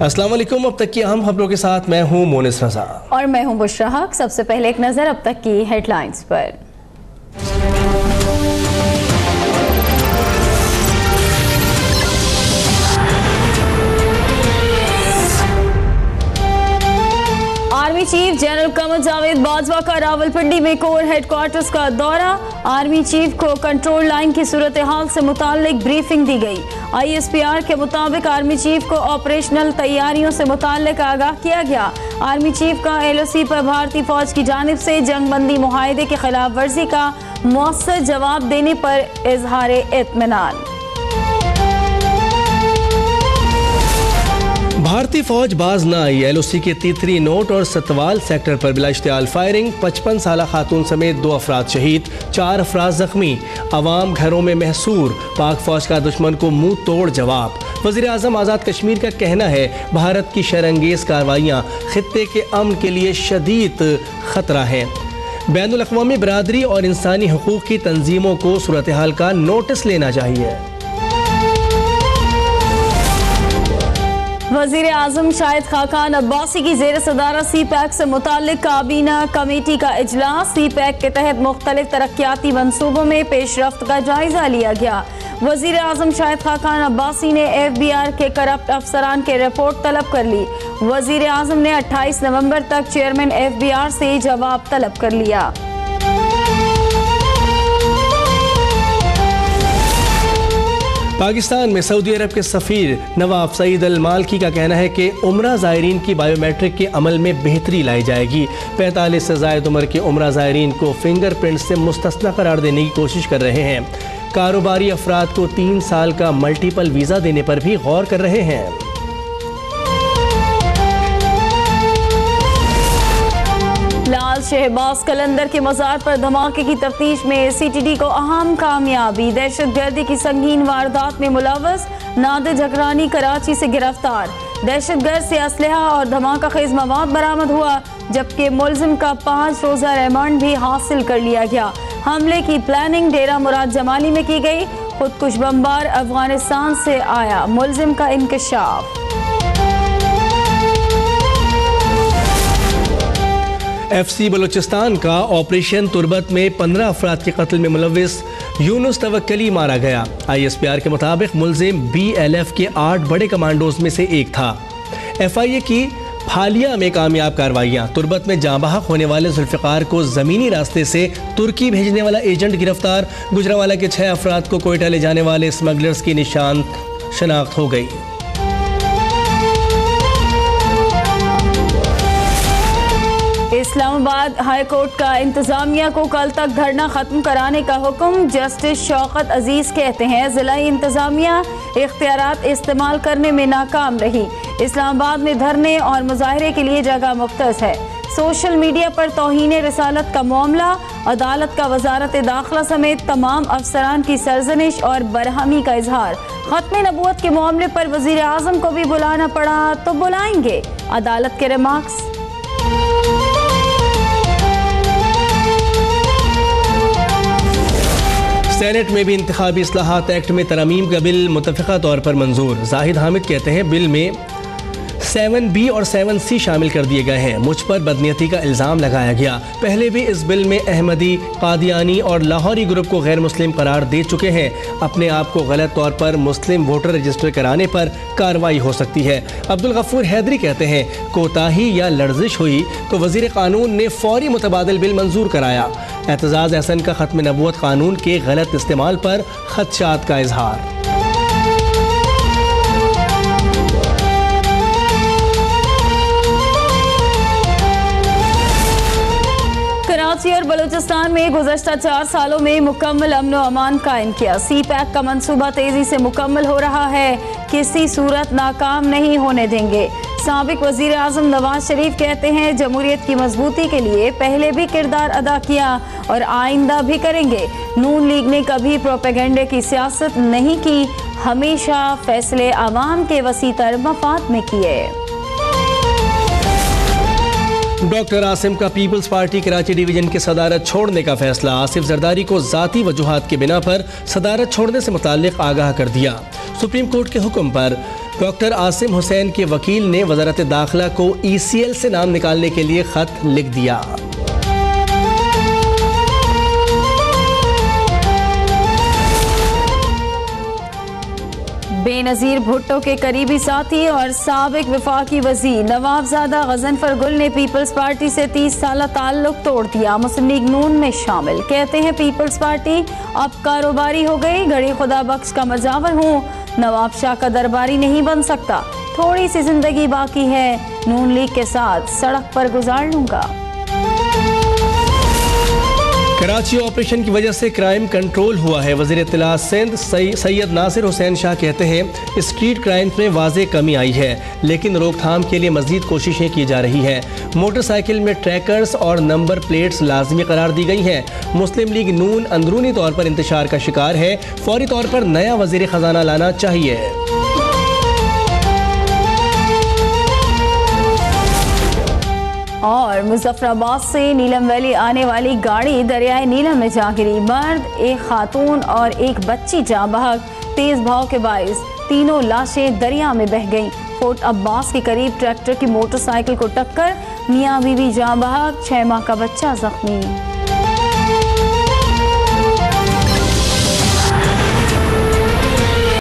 अस्सलाम वालेकुम। अब तक की अहम खबरों के साथ मैं हूं मोनिस रजा और मैं हूं बुशरा हक। सबसे पहले एक नजर अब तक की हेडलाइंस पर। Army chief general Qamar Javed Bajwa का रावलपिंडी में कोर हेडक्वार्टर्स का दौरा। आर्मी चीफ को कंट्रोल लाइन की सूरत हाल से मुताल्लिक ब्रीफिंग दी गई। ISPR के मुताबिक आर्मी चीफ को ऑपरेशनल तैयारियों से मुताल्लिक आगाह किया गया। आर्मी चीफ का LOC पर भारतीय फौज की जानिब से जंगबंदी मुआहदे के खिलाफ वर्जी का मौसर जवाब देने पर इजहार इत्मीनान। भारतीय फौज बाज न आई। LOC के तीसरी नोट और सतवाल सेक्टर पर बिला इश्तियाल फायरिंग। 55 साला खातून समेत 2 अफराद शहीद, 4 अफराद जख्मी। अवाम घरों में महसूर। पाक फौज का दुश्मन को मुंह तोड़ जवाब। वज़ीर आज़म आज़ाद कश्मीर का कहना है भारत की शरंगेज कार्रवाइयाँ खित्ते के अमन के लिए शदीद खतरा है। बैनुल अक़वामी बरादरी और इंसानी हुकूक़ की तंजीमों को सूरत हाल का नोटिस लेना चाहिए। वज़ीर आज़म शाहिद खाकान अब्बासी की ज़ेर सदारत CPEC से मुताल्लिक काबीना कमेटी का इजलास। CPEC के तहत मुख्तलिफ तरक्याती मंसूबों में पेशरफ्त का जायजा लिया गया। वज़ीर आज़म शाहिद खाकान अब्बासी ने FBR के करप्ट अफसरान के रिपोर्ट तलब कर ली। वज़ीर आज़म ने 28 नवंबर तक चेयरमैन FBR से जवाब तलब कर लिया। पाकिस्तान में सऊदी अरब के सफ़ीर नवाफ सईद अल मालकी का कहना है कि उम्रा ज़ायरीन की बायोमेट्रिक के अमल में बेहतरी लाई जाएगी। 45 से ज़ायद उम्र के उम्रा ज़ायरीन को फिंगरप्रिंट से मुस्तस्ना करार देने की कोशिश कर रहे हैं। कारोबारी अफराद को 3 साल का मल्टीपल वीज़ा देने पर भी गौर कर रहे हैं। लाल शहबाज कलंदर के मज़ार पर धमाके की तफ्तीश में CTD को अहम कामयाबी। दहशतगर्दी की संगीन वारदात में मुलव्वस नादिर जकरानी कराची से गिरफ्तार। दहशतगर्द से असलहा और धमाका खेज मवाद बरामद हुआ, जबकि मुलजिम का 5 रोज़ा रिमांड भी हासिल कर लिया गया। हमले की प्लानिंग डेरा मुराद जमाली में की गई। खुदकुश बमबार अफगानिस्तान से आया, मुलजिम का इंकशाफ। FC बलूचिस्तान का ऑपरेशन तुर्बत में 15 अफराद के कत्ल में मुलव्विस यूनुस तवक्कली मारा गया। ISPR के मुताबिक मुलजिम BLF के 8 बड़े कमांडोज में से एक था। FIA की फालिया में कामयाब कार्रवाइयाँ। तुर्बत में जांबाहक होने वाले जुल्फ़िकार को ज़मीनी रास्ते से तुर्की भेजने वाला एजेंट गिरफ्तार। गुजरावाला के 6 अफराद को कोयटा ले जाने वाले स्मगलर्स की निशान शनाख्त हो गई। इस्लामाबाद हाई कोर्ट का इंतजामिया को कल तक धरना खत्म कराने का हुक्म। जस्टिस शौकत अजीज कहते हैं ज़िलाई इंतजामिया इख्तियारात इस्तेमाल करने में नाकाम रही। इस्लामाबाद में धरने और मुजाहरे के लिए जगह मुख्तस है। सोशल मीडिया पर तौहीन रिसालत का मामला। अदालत का वजारत दाखिला समेत तमाम अफसरान की सरजनिश और बरहमी का इजहार। खत्म नबूवत के मामले पर वज़ीर आज़म को भी बुलाना पड़ा तो बुलाएंगे, अदालत के रिमार्क्स। सेनेट में भी इंतखाबी इस्लाहात एक्ट में तरमीम का बिल मुतफ़िक़ा तौर पर मंजूर। जाहिद हामिद कहते हैं बिल में 7B और 7C शामिल कर दिए गए हैं। मुझ पर बदनीयती का इल्ज़ाम लगाया गया। पहले भी इस बिल में अहमदी, कादियानी और लाहौरी ग्रुप को गैर मुस्लिम करार दे चुके हैं। अपने आप को गलत तौर पर मुस्लिम वोटर रजिस्टर कराने पर कार्रवाई हो सकती है। अब्दुल गफूर हैदरी कहते हैं कोताही या लर्जिश हुई तो वज़ीर क़ानून ने फ़ौरी मुतबादिल बिल मंजूर कराया। एतजाज़ एहसन का ख़त्म नबूवत क़ानून के गलत इस्तेमाल पर ख़दशात का इजहार। कराची और बलूचिस्तान में गुज़श्ता 4 सालों में मुकम्मल अमन व अमान कायम किया। CPEC का मंसूबा तेजी से मुकम्मल हो रहा है, किसी सूरत नाकाम नहीं होने देंगे। साबिक वज़ीर आज़म नवाज शरीफ कहते हैं जमहूरियत की मजबूती के लिए पहले भी किरदार अदा किया और आइंदा भी करेंगे। नून लीग ने कभी प्रोपेगेंडे की सियासत नहीं की, हमेशा फैसले आवाम के वसीतर मफाद में किए। डॉक्टर आसिम का पीपल्स पार्टी कराची डिवीजन की सदारत छोड़ने का फैसला। आसिफ जरदारी को ज़ाती वजूहात के बिना पर सदारत छोड़ने से मुताल्लिक आगाह कर दिया। सुप्रीम कोर्ट के हुक्म पर डॉक्टर आसिम हुसैन के वकील ने वजारत दाखिला को ECL से नाम निकालने के लिए खत लिख दिया। बेनज़ीर भुट्टो के करीबी साथी और साबिक वफाकी वज़ीर नवाबजादा गजनफर गुल ने पीपल्स पार्टी से 30 साल ताल्लुक तोड़ दिया। मुस्लिम लीग नून में शामिल। कहते हैं पीपल्स पार्टी अब कारोबारी हो गई। घड़ी खुदा बख्श का मजावर हूँ, नवाब शाह का दरबारी नहीं बन सकता। थोड़ी सी जिंदगी बाकी है, नून लीग के साथ सड़क पर गुजार लूंगा। कराची ऑपरेशन की वजह से क्राइम कंट्रोल हुआ है। वज़ीर इत्तलात सिंध सैयद नासिर हुसैन शाह कहते हैं स्ट्रीट क्राइम्स में वाज़ेह कमी आई है, लेकिन रोकथाम के लिए मज़ीद कोशिशें की जा रही हैं। मोटरसाइकिल में ट्रैकर्स और नंबर प्लेट्स लाजमी करार दी गई हैं। मुस्लिम लीग नून अंदरूनी तौर पर इंतशार का शिकार है, फौरी तौर पर नया वज़ीर ख़जाना लाना चाहिए। और मुजफ्फराबाद से नीलम वैली आने वाली गाड़ी दरियाए नीलम में जा गिरी। मर्द, एक खातून और एक बच्ची जाँ बहक। तेज भाव के बाइस तीनों लाशें दरिया में बह गईं। फोर्ट अब्बास के करीब ट्रैक्टर की मोटरसाइकिल को टक्कर, मियाँ बीवी जाँ बहक, 6 माह का बच्चा जख्मी।